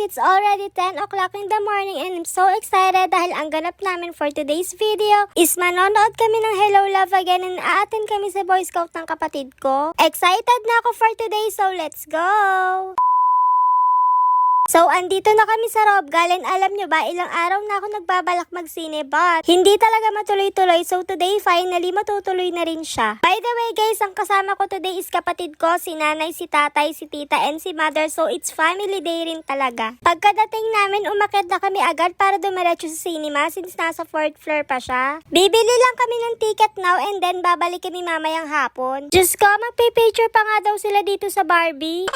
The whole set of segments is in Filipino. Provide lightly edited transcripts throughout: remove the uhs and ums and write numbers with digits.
it's already 10 o'clock in the morning and I'm so excited dahil ang ganap namin for today's video is manonood kami ng Hello Love Again and a-attend kami sa Boy Scout ng kapatid ko. Excited na ako for today, so let's go! So, andito na kami sa Robgal and alam nyo ba, ilang araw na ako nagbabalak magsine but hindi talaga matuloy-tuloy. So, today finally matutuloy na rin siya. By the way guys, ang kasama ko today is kapatid ko, si nanay, si tatay, si tita, and si mother. So, it's family day rin talaga. Pagkadating namin, umakyat na kami agad para dumiretso sa cinema since nasa 4th floor pa siya. Bibili lang kami ng ticket now and then babalik kami mamayang hapon. Diyos ko, magpipicture pa nga daw sila dito sa Barbie.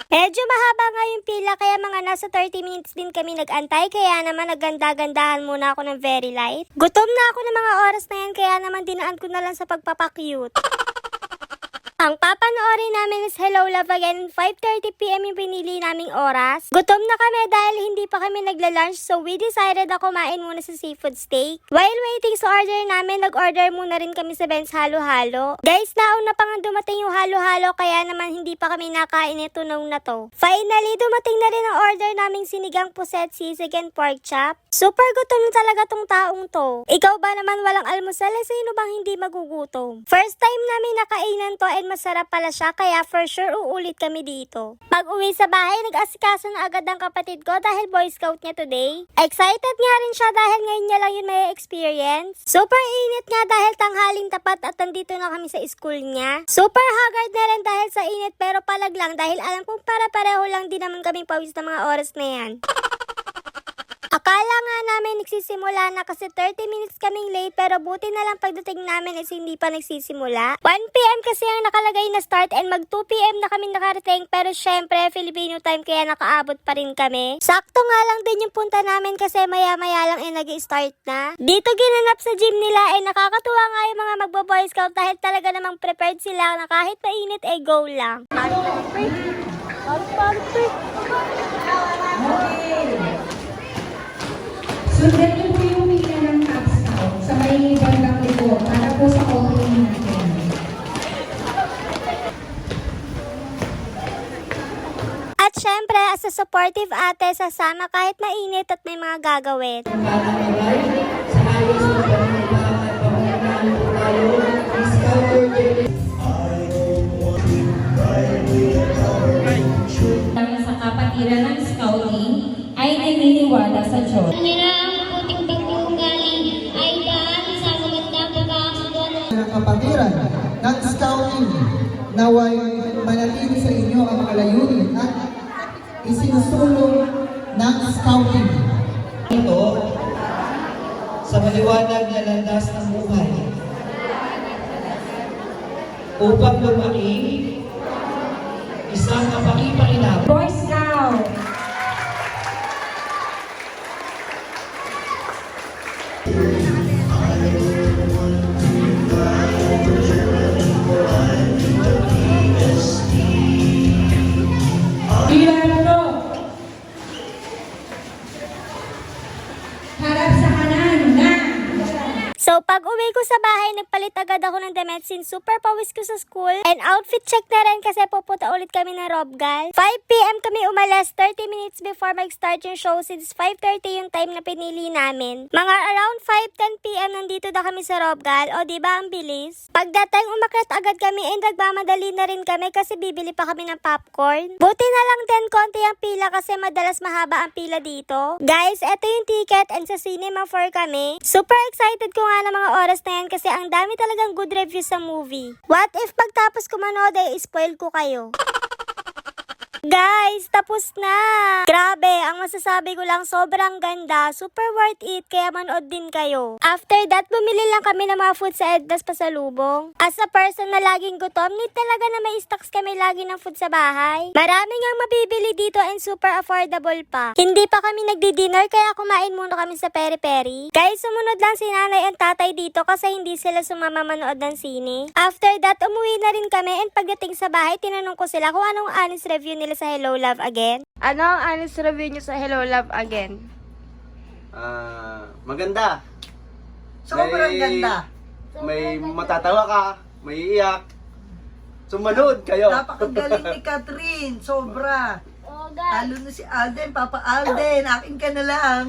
Medyo mahaba nga yung pila kaya mga nasa 30 minutes din kami nag-antay kaya naman nagganda-gandahan muna ako ng very light. Gutom na ako ng mga oras na yan kaya naman dinaan ko na lang sa pagpapakyut. Ang papanoorin namin is Hello Love Again. 5:30 PM yung pinili naming oras. Gutom na kami dahil hindi pa kami nagla-lunch so we decided na kumain muna sa seafood steak. While waiting sa order namin, nag-order muna rin kami sa Ben's Halo-Halo. Guys, nauna pa nga dumating yung halo-halo kaya naman hindi pa kami nakain ito nung na to. Finally, dumating na rin ang order naming sinigang puset, sisig and pork chop. Super gutom na talaga tong taong to. Ikaw ba naman walang almusal? Sino bang hindi magugutom? First time namin nakainan to and masarap pala siya kaya for sure uulit kami dito. Pag uwi sa bahay, nag-asikaso na agad ang kapatid ko dahil Boy Scout niya today. Excited nga rin siya dahil ngayon niya lang yun may experience. Super init nga dahil tanghaling tapat at nandito na kami sa school niya. Super haggard na rin dahil sa init pero palag lang dahil alam kong para-pareho lang din naman kaming pawis ng mga oras na yan. Akala nga namin nagsisimula na kasi 30 minutes kaming late pero buti na lang pagdating namin is hindi pa nagsisimula. 1 PM kasi ang nakalagay na start and mag 2 PM na kami nakarating pero syempre Filipino time kaya nakaabot pa rin kami. Sakto nga lang din yung punta namin kasi maya-maya lang nag-start na. Dito ginanap sa gym nila ay nakakatuwa nga yung mga magbo-Boy Scout dahil talaga namang prepared sila na kahit mainit ay go lang. Sundan niyo po yung pila ng Cub Scout sa may bandang likod para po sa opening natin. At syempre, as a supportive ate, sasama kahit mainit at may mga gagawin. Sa ayos ng pamamalaan at pamamalaan po tayo, Scouter sa kapatiran ng scouting ay naniniwala sa Diyos. Puting bagyong galing ay daan sa magandang pagkakasunod. Ng kapatiran ng scouting naway manatili sa inyo ang mga layunin at isinusulong ng scouting. Ito sa maliwanag na landas ng buhay upang lumaki isang kapaki-pakinabang Boy Scout! Harap sa kanan na! So, pag uwi ko sa bahay, nagpalit agad ako ng damit since super pawis ko sa school. And outfit check na rin kasi pupunta ulit kami ng Robgal. 5 PM kami umalas, 30 minutes before mag-start yung show since 5:30 yung time na pinili namin. Mga around 5:10 PM nandito na kami sa Robgal. O diba ang bilis? Pagdating umakyat agad kami and nagmamadali na rin kami kasi bibili pa kami ng popcorn. Buti na lang din konti ang pila kasi madalas mahaba ang pila dito. Guys, eto yung ticket and sa Cinema 4 kami. Super excited ko nga ng mga oras na yan kasi ang dami talagang good reviews sa movie. What if pagtapos ko manood ay spoil ko kayo? Guys, tapos na! Grabe, ang masasabi ko lang sobrang ganda, super worth it, kaya manood din kayo. After that, bumili lang kami ng mga food sa Edna's pasalubong. As a person na laging gutom, need talaga na may stocks kami lagi ng food sa bahay. Marami ngang mabibili dito and super affordable pa. Hindi pa kami nagdi-dinner kaya kumain muna kami sa peri-peri. Guys, sumunod lang si nanay and tatay dito kasi hindi sila sumama manood ng sine. After that, umuwi na rin kami and pagdating sa bahay, tinanong ko sila kung anong honest review nila sa Hello Love Again. Ano ang honest review nyo sa Hello Love Again? Maganda. Sobrang ganda. May matatawa ka, may iiyak. Sumanood kayo. Napakagaling ni Catherine, sobra. bongga. Talo na si Alden, Papa Alden, akin ka na lang.